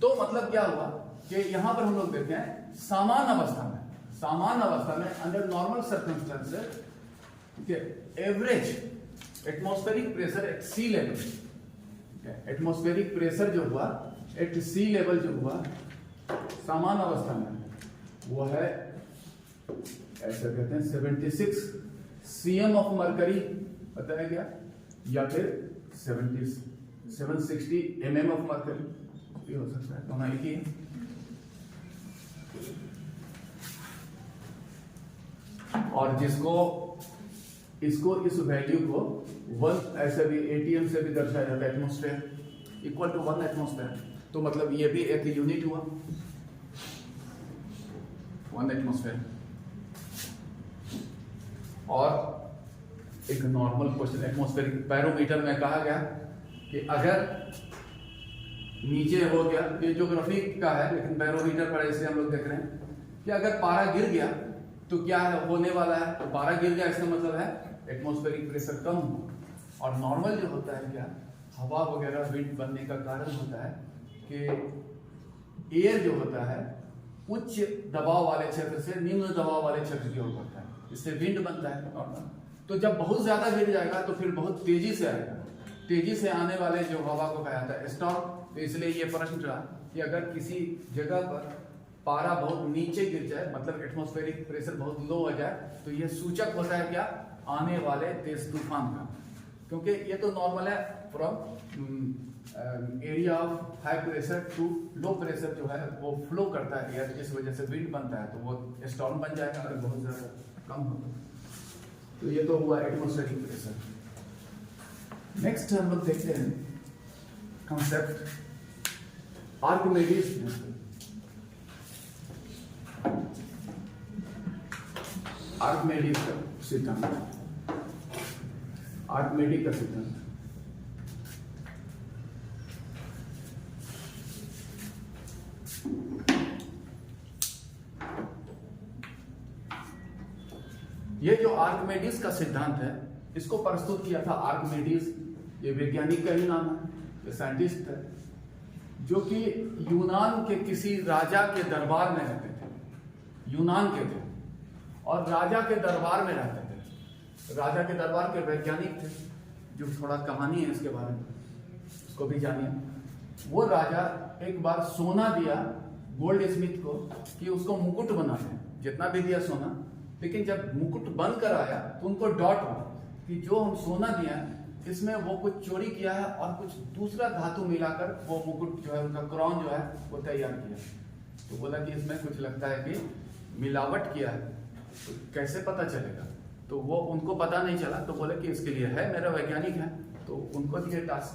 तो मतलब क्या हुआ कि यहां पर हम लोग देखते हैं सामान्य अवस्था में under normal circumstances, average atmospheric pressure at sea level, atmospheric pressure जो हुआ एट सी लेवल जो हुआ सामान्य अवस्था में, वो है ऐसा कहते हैं 76 cm ऑफ मरकरी, पता है क्या, या फिर 760 mm ऑफ मरकरी, ये हो सकता है, दोनों एक ही है। और जिसको इसको इस वैल्यू को 1 ऐसे भी ATM से भी दर्शाया जाता है, एटमॉस्फेयर इक्वल टू 1 एटमॉस्फेयर, तो मतलब ये भी एक यूनिट हुआ 1 एटमॉस्फेयर। और एक नॉर्मल क्वेश्चन एटमॉस्फेरिक बैरोमीटर में कहा गया कि अगर नीचे हो गया, ये ज्योग्राफी का है लेकिन बैरोमीटर पर ऐसे हम लोग देख रहे हैं कि अगर पारा गिर गया तो क्या है होने वाला है, तो पारा गिर गया इसका मतलब है एटमॉस्फेरिक प्रेशर कम हो। और नॉर्मल जो होता है क्या, हवा वगैरह विंड बनने का कारण होता है कि एयर जो होता है उच्च दबाव वाले क्षेत्र से निम्न दबाव वाले क्षेत्र की ओर बढ़ता है, इससे विंड बनता है नॉर्मल। तो जब बहुत ज्यादा गिर जाएगा तो फिर बहुत तेजी से आएगा, तेजी से आने वाले जो हवा को कहा जाता है स्टॉर्म। तो इसलिए ये प्रश्न रहा कि अगर किसी जगह पर पारा बहुत नीचे गिर जाए, मतलब एटमॉस्फेरिक प्रेशर बहुत लो हो जाए, तो ये सूचक होता है क्या, आने वाले तेज तूफान का। क्योंकि ये तो नॉर्मल है, from area of high pressure to low pressure जो है वो फ्लो करता है एयर, इस वजह से विंड बनता है, तो वो स्टॉर्म बन जाएगा अगर बहुत ज्यादा कम हो। तो ये तो हुआ एटमॉस्फेरिक प्रेशर। नेक्स्ट हम लोग देखते हैं कंसेप्ट आर्किमिडीज प्रिंसिपल। आर्किमिडीज का सिद्धांत, आर्किमिडीज का सिद्धांत। ये जो आर्किमिडीज का सिद्धांत है इसको प्रस्तुत किया था आर्किमिडीज, ये वैज्ञानिक का ही नाम है, ये साइंटिस्ट है जो कि यूनान के किसी राजा के दरबार में रहते थे, यूनान के थे और राजा के दरबार में रहते थे। राजा के दरबार के वैज्ञानिक थे, जो थोड़ा कहानी है इसके बारे में, उसको भी जानिए। वो राजा एक बार सोना दिया गोल्ड स्मिथ को कि उसको मुकुट बना दे, जितना भी दिया सोना, लेकिन जब मुकुट बन कर आया तो उनको डाउट हुआ कि जो हम सोना दिया इसमें वो कुछ चोरी किया है और कुछ दूसरा धातु मिलाकर वो मुकुट जो है उनका क्राउन जो है वो तैयार किया। तो बोला कि इसमें कुछ लगता है कि मिलावट किया है, तो कैसे पता चलेगा। तो वो उनको पता नहीं चला, तो बोले कि इसके लिए है मेरा वैज्ञानिक है, तो उनको दिए टास्क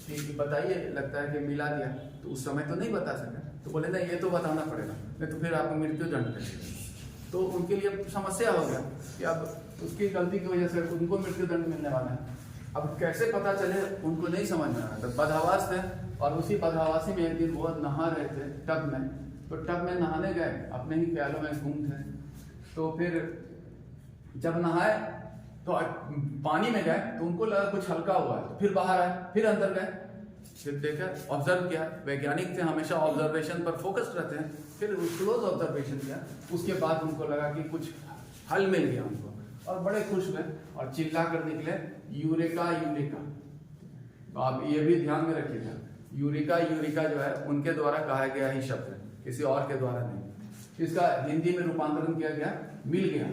कि बताइए, लगता है कि मिला दिया। तो उस समय तो नहीं बता सके, तो बोले नहीं ये तो बताना पड़ेगा, नहीं तो फिर आपको मृत्यु दंड करेगा। तो उनके लिए समस्या हो गया कि अब उसकी गलती की वजह से उनको मृत्यु दंड मिलने वाला है। अब कैसे पता चले उनको नहीं समझ में आ रहा था। बदहवास थे और उसी बदहवासी में एक दिन वो नहा रहे थे टब में, तो टब में नहाने गए, अपने ही ख्यालों में गुम थे। तो फिर जब नहाए तो पानी में गए तो उनको लगा कुछ हल्का हुआ है, तो फिर बाहर आए, फिर अंदर गए, फिर देखा, ऑब्जर्व किया। वैज्ञानिक थे, हमेशा ऑब्जर्वेशन पर फोकस रहते हैं। फिर क्लोज ऑब्जर्वेशन किया, उसके बाद उनको लगा कि कुछ हल मिल गया उनको, और बड़े खुश हुए और चिल्ला कर निकले यूरेका यूरेका। तो आप ये भी ध्यान में रखिएगा, यूरेका यूरेका जो है उनके द्वारा कहा गया ही शब्द है, किसी और के द्वारा नहीं। इसका हिंदी में रूपांतरण किया गया मिल गया,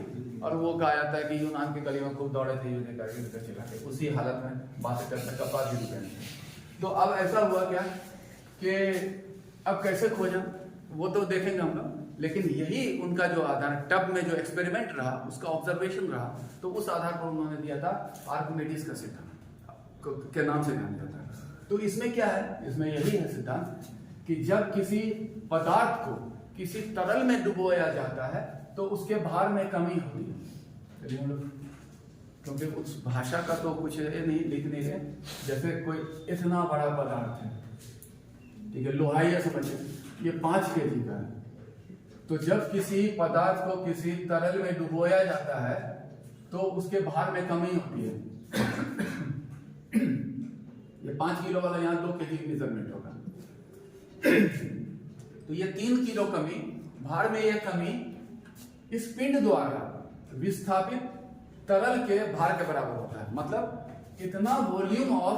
और वो कहा जाता है कि यूनान के गली में खूब दौड़े थे यूरेका यूरेका चिल्ला के, उसी हालत में बातें करते कपड़ा भी पहनते। तो अब ऐसा हुआ क्या कि अब कैसे खोजा वो तो देखेंगे हम लोग, लेकिन यही उनका जो आधार टब में जो एक्सपेरिमेंट रहा उसका ऑब्जर्वेशन रहा, तो उस आधार पर उन्होंने दिया था आर्किमिडीज का सिद्धांत के नाम से जाना जाता है। तो इसमें क्या है, इसमें यही है सिद्धांत कि जब किसी पदार्थ को किसी तरल में डुबोया जाता है तो उसके भार में कमी होती है। चलिए हम लोग, क्योंकि उस भाषा का तो कुछ है नहीं लिखने के, जैसे कोई इतना बड़ा पदार्थ है, ठीक है, लोहाई समझिए, ये 5 kg का है। तो जब किसी पदार्थ को किसी तरल में डुबोया जाता है तो उसके भार में कमी होती है। ये 5 किलो वाला यहाँ 2 kg मेजरमेंट होगा। तो ये 3 किलो कमी, भार में यह कमी इस पिंड द्वारा विस्थापित तरल के भार के बराबर होता है। मतलब इतना वॉल्यूम ऑफ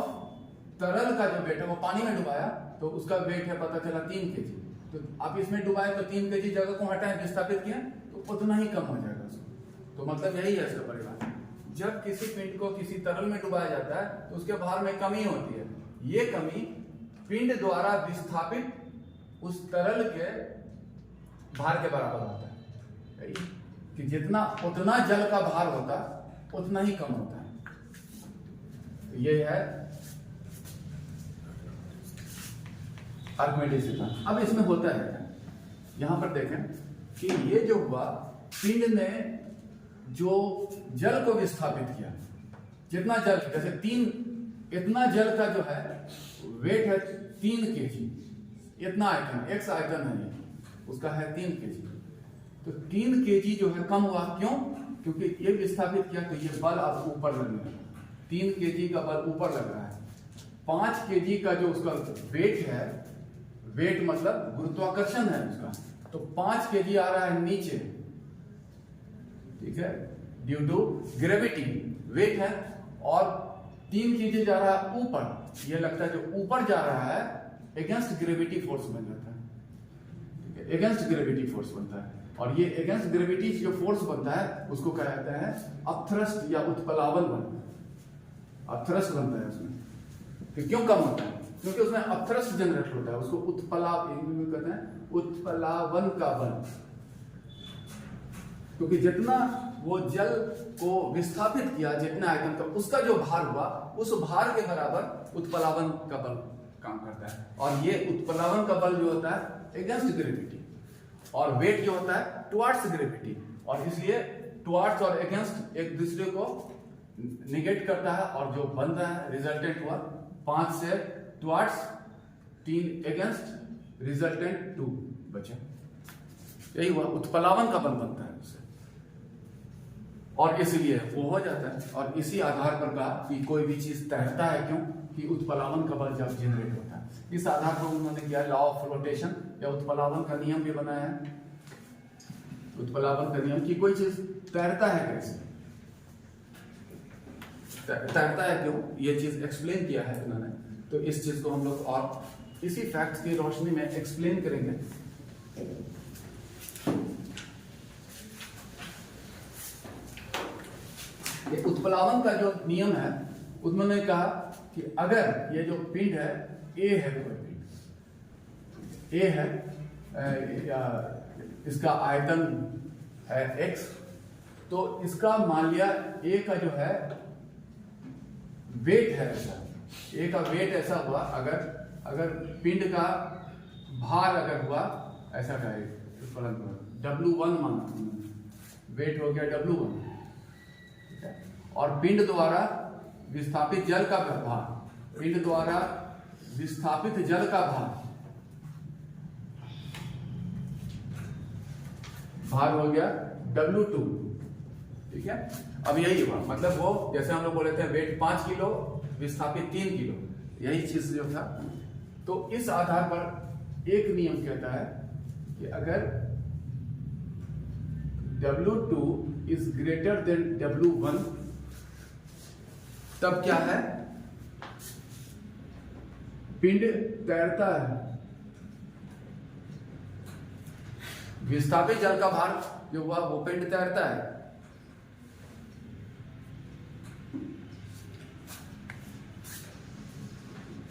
तरल का जो वेट है वो पानी में डुबाया तो उसका वेट है पता चला 3 kg, तो आप इसमें डुबाए तो 3 kg जगह को हटाएं, विस्थापित किए तो उतना ही कम हो जाएगा उसको। तो मतलब यही है इसका परिभाषा। जब किसी पिंड को किसी तरल में डुबाया जाता है तो उसके भार में कमी होती है। ये कमी पिंड द्वारा विस्थापित उस तरल के भार के बराबर होता है, कि जितना उतना जल का भार होता उतना ही कम होता है। तो ये है आर्किमिडीज सिद्धांत। अब इसमें होता है, यहां पर देखें कि ये जो हुआ, पिंड ने जो जल को विस्थापित किया, जितना जल, जैसे 3, इतना जल का जो है वेट है 3 kg, इतना आयतन, एक्स आयतन है ये, उसका है 3 kg। तो 3 kg जो है कम हुआ, क्यों? क्योंकि ये विस्थापित किया तो ये बल अब ऊपर लगने लगा, 3 kg का बल ऊपर लग रहा है। 5 kg का जो उसका वेट है, वेट मतलब गुरुत्वाकर्षण है उसका, तो 5 kg आ रहा है नीचे, ठीक है, ड्यू टू ग्रेविटी, वेट है, और 3 kg जा रहा है ऊपर। ये लगता है जो ऊपर जा रहा है अगेंस्ट ग्रेविटी फोर्स बन जाता है, ठीक है, अगेंस्ट ग्रेविटी फोर्स बनता है। और ये अगेंस्ट ग्रेविटी जो फोर्स बनता है उसको क्या कहते हैं, अपथ्रस्ट या उत्प्लावन बनता है, अपथ्रस्ट बनता है उसमें। तो क्यों कम होता है? क्योंकि उसमें अपथ्रस्ट जनरेट होता है, उसको कहते हैं उत्प्लावन का बल। क्योंकि जितना वो जल को विस्थापित किया, जितना आयतन का, उसका जो भार हुआ, उस भार के बराबर उत्प्लावन का बल काम करता है। और ये उत्प्लावन का बल जो होता है अगेंस्ट ग्रेविटी, और वेट जो होता है टुवर्ड्स ग्रेविटी, और इसलिए टुवर्ड्स और अगेंस्ट एक दूसरे को निगेट करता है, और जो बन रहा है रिजल्टेंट हुआ 5 से टुवर्ड्स, 3 अगेंस्ट, रिजल्टेंट 2 बचा। यही हुआ, उत्प्लावन का बल बनता है उससे, और इसलिए वो हो जाता है। और इसी आधार पर कहा कि कोई भी चीज तैरता है, क्यों? कि उत्प्लावन का बल जब जनरेट होता है। इस आधार पर उन्होंने किया लॉ ऑफ फ्लोटेशन या उत्प्लावन का नियम भी बनाया है। उत्प्लावन का नियम कि कोई चीज तैरता है कैसे, तैरता है क्यों, ये चीज एक्सप्लेन किया है उन्होंने। तो इस चीज को हम लोग और इसी फैक्ट्स की रोशनी में एक्सप्लेन करेंगे। ये उत्प्लावन का जो नियम है, उन्होंने कहा कि अगर ये जो पिंड है, ए है, कोई पिंड ए है, या इसका आयतन है x, तो इसका मान लिया ए का जो है वेट है ऐसा, ए का वेट ऐसा हुआ, अगर पिंड का भार अगर हुआ ऐसा का W1 माना, वेट हो गया W1, और पिंड द्वारा विस्थापित जल का भार, पिंड द्वारा विस्थापित जल का भार हो गया W2, ठीक है। अब यही हुआ, मतलब वो जैसे हम लोग बोले थे वेट 5 किलो, विस्थापित 3 किलो, यही चीज जो था। तो इस आधार पर एक नियम कहता है कि अगर W2 is greater than W1, तब क्या है, पिंड तैरता है। विस्थापित जल का भार जो हुआ वो पिंड तैरता है।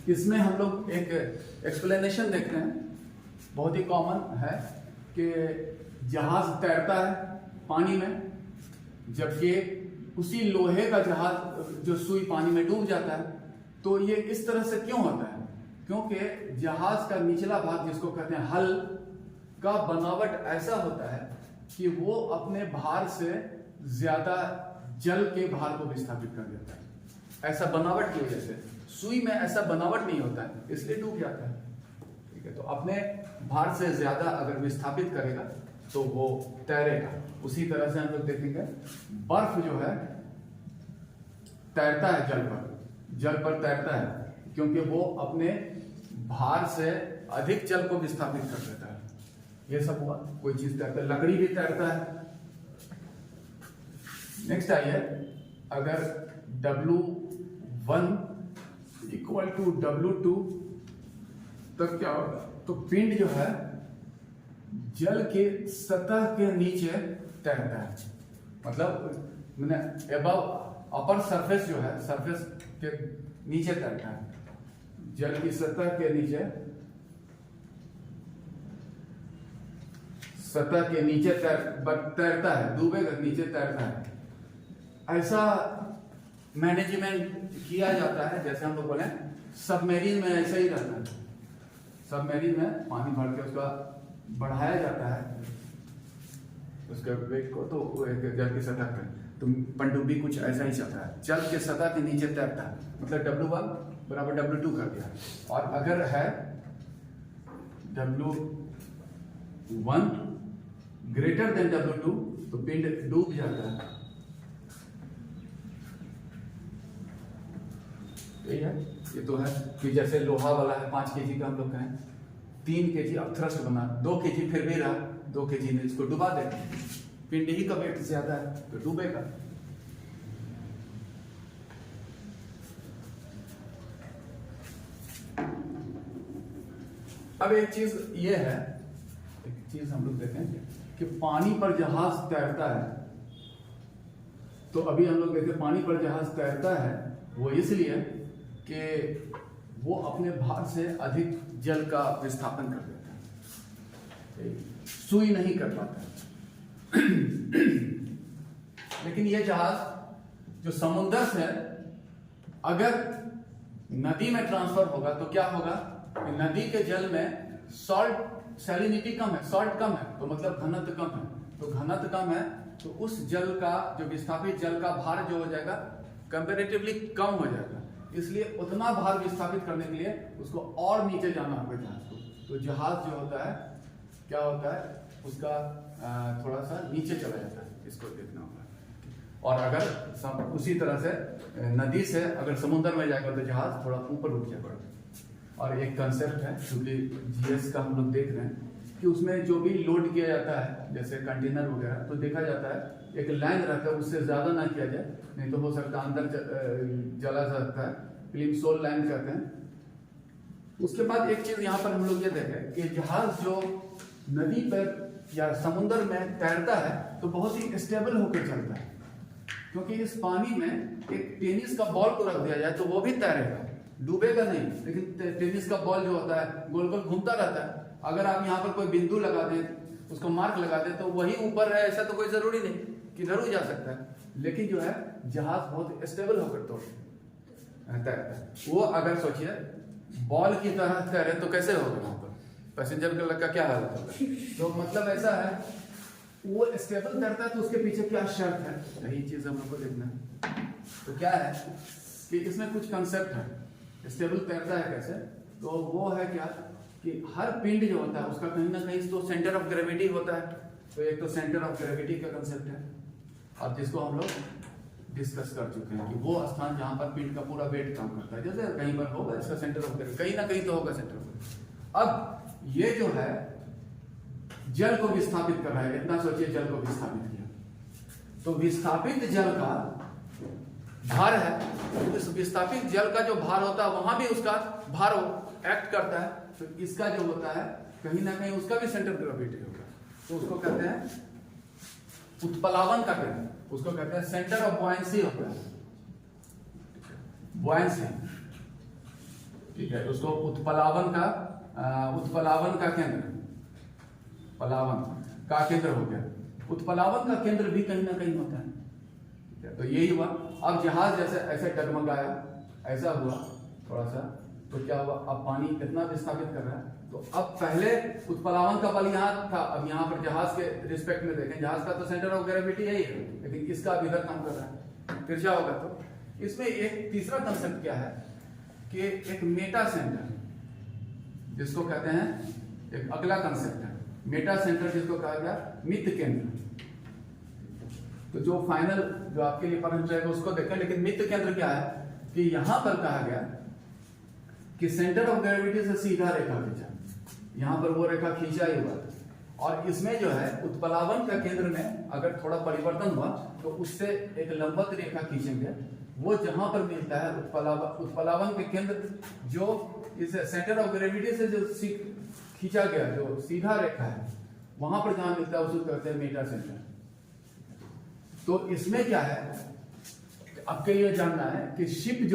इसमें हम लोग एक एक्सप्लेनेशन देखते हैं, बहुत ही कॉमन है कि जहाज तैरता है पानी में, जबकि उसी लोहे का जहाज जो सुई पानी में डूब जाता है। तो ये इस तरह से क्यों होता है? क्योंकि जहाज का निचला भाग, जिसको कहते हैं हल, का बनावट ऐसा होता है कि वो अपने भार से ज्यादा जल के भार को विस्थापित कर देता है। ऐसा बनावट की वजह से, सुई में ऐसा बनावट नहीं होता है, इसलिए डूब जाता है, ठीक है। तो अपने भार से ज्यादा अगर विस्थापित करेगा तो वो तैरेगा। उसी तरह से हम लोग देखेंगे बर्फ जो है तैरता है जल पर तैरता है, क्योंकि वो अपने भार से अधिक जल को विस्थापित कर देता है। ये सब हुआ, कोई चीज तैरता है, लकड़ी भी तैरता है। नेक्स्ट आइए, अगर W1 इक्वल टू W2 तब क्या होगा? तो पिंड जो है जल के सतह के नीचे तैरता है, मतलब मैंने एबव अपर सरफेस जो है, सरफेस के नीचे तैरता है, जल की सतह के नीचे, सतह के नीचे तैरता है, डूबेगा नीचे तैरता है। ऐसा मैनेजमेंट किया जाता है, जैसे हम लोग बोले सबमरीन में ऐसा ही रहता है। सबमरीन में पानी भर के उसका बढ़ाया जाता है, उसके वेट को, तो वो एक जल की सतह पे, तो पनडुब्बी कुछ ऐसा ही चलता है, जल के सतह के नीचे तैरता है, मतलब W1 बराबर W2 कर दिया। और अगर है W1 ग्रेटर देन W2 तो पिंड डूब जाता है। यही है, ये तो है कि जैसे लोहा वाला है 5 kg का, हम लोग कहें 3 kg अब थ्रस्ट बना, 2 kg फिर भी रहा, 2 kg ने इसको डुबा दे, पिंड ही का वेट ज्यादा है तो डूबेगा। अब एक चीज ये है, एक चीज हम लोग देखें कि पानी पर जहाज तैरता है, तो अभी हम लोग देखें पानी पर जहाज तैरता है वो इसलिए कि वो अपने भार से अधिक जल का विस्थापन कर देता है, सुई नहीं कर पाता। लेकिन ये जहाज जो समुद्र से अगर नदी में ट्रांसफर होगा तो क्या होगा कि नदी के जल में सॉल्ट सैलिनिटी कम है, सॉल्ट कम है, तो मतलब घनत्व कम है, तो घनत्व कम है तो उस जल का जो विस्थापित जल का भार जो हो जाएगा कंपैरेटिवली कम हो जाएगा, इसलिए उतना भार विस्थापित करने के लिए उसको और नीचे जाना होगा जहाज को। तो जहाज जो होता है क्या होता है, उसका थोड़ा सा नीचे चला जाता है, इसको देखना होगा। और अगर उसी तरह से नदी से अगर समुद्र में जाएगा तो जहाज थोड़ा ऊपर उठ जाएगा। और एक कंसेप्ट है क्योंकि जीएस का हम लोग देख रहे हैं कि उसमें जो भी लोड किया जाता है जैसे कंटेनर वगैरह, तो देखा जाता है एक लाइन रहता है, उससे ज्यादा ना किया जाए, नहीं तो हो सकता है अंदर जला सकता है, प्लिमसोल लाइन कहते हैं। उसके बाद एक चीज यहाँ पर हम लोग ये देखें कि जहाज जो नदी पर या समुद्र में तैरता है तो बहुत ही स्टेबल होकर चलता है, क्योंकि इस पानी में एक टेनिस का बॉल को रख दिया जाए तो वो भी तैरेगा, डूबेगा नहीं, लेकिन टेनिस का बॉल जो होता है गोल गोल घूमता रहता है। अगर आप यहाँ पर कोई बिंदु लगा दें, उसको मार्क लगा दें, तो वही ऊपर है ऐसा तो कोई जरूरी नहीं, किधर भी जा सकता है। लेकिन जो है जहाज बहुत स्टेबल होकर तैरता है। वो अगर सोचिए बॉल की तरह तैरे तो कैसे होगा, वहां पर पैसेंजर का क्या हालत होगा। तो मतलब ऐसा है वो स्टेबल तैरता है, तो उसके पीछे क्या शर्त है, यही चीज हम लोग को देखना है। तो क्या है कि इसमें कुछ कंसेप्ट है, स्टेबल तैरता है कैसे, तो वो है क्या कि हर पिंड जो होता है उसका कहीं ना कहीं तो सेंटर ऑफ ग्रेविटी होता है। तो एक तो सेंटर ऑफ ग्रेविटी का कंसेप्ट है, और जिसको हम लोग डिस्कस कर चुके हैं कि वो स्थान जहां पर पिंड का पूरा वेट काम करता है, जैसे कहीं पर होगा इसका सेंटर ऑफ ग्रेविटी, कहीं ना कहीं तो होगा सेंटर ऑफ ग्रेविटी। अब ये जो है जल को विस्थापित कर रहा है, इतना सोचिए जल को विस्थापित किया, तो विस्थापित जल का भार है, तो इस विस्थापित जल का जो भार होता है वहां भी उसका भार एक्ट करता है, तो इसका जो होता है कहीं ना कहीं उसका भी सेंटर ग्रेविटी होगा, तो उसको कहते हैं उत्प्लावन का केंद्र, उसको कहते हैं सेंटर ऑफ बॉयंसी होता है, बॉयंसी, ठीक है। उसको उत्प्लावन का केंद्र, पलावन का केंद्र हो गया, उत्प्लावन का केंद्र भी कहीं ना कहीं होता है, ठीक है। तो यही हुआ। अब जहाज जैसे ऐसे डगमगाया, ऐसा हुआ थोड़ा सा, तो क्या हुआ, अब पानी कितना विस्थापित कर रहा है, तो अब पहले उत्प्लावन का बल यहाँ था, अब यहाँ पर जहाज के रिस्पेक्ट में देखें, जहाज का तो सेंटर ऑफ ग्रेविटी यही है, लेकिन इसका अब इधर काम कर रहा है, फिर क्या होगा। तो इसमें एक तीसरा कंसेप्ट क्या है कि एक मेटा सेंटर, जिसको कहते हैं, एक अगला कंसेप्ट है मेटा सेंटर, जिसको कहा गया मित्र केंद्र। तो जो फाइनल जो आपके लिए पढ़ना चाहिए उसको देखें, लेकिन मित्र केंद्र क्या है कि यहां पर कहा गया कि सेंटर ऑफ ग्रेविटी से सीधा रेखा खींचा, यहां पर वो रेखा खींचा ही हुआ, और इसमें जो है उत्प्लावन का केंद्र में अगर थोड़ा परिवर्तन हुआ तो उससे एक लंबवत रेखा खींचेंगे, वो जहां पर मिलता है उत्प्लावन के केंद्र जो इस सेंटर ऑफ ग्रेविटी से जो खींचा गया जो सीधा रेखा है, वहां पर जहां मिलता है उसको कहते हैं मेटा सेंटर। तो इसमें क्या है, आपको ये जानना है कि शिप जो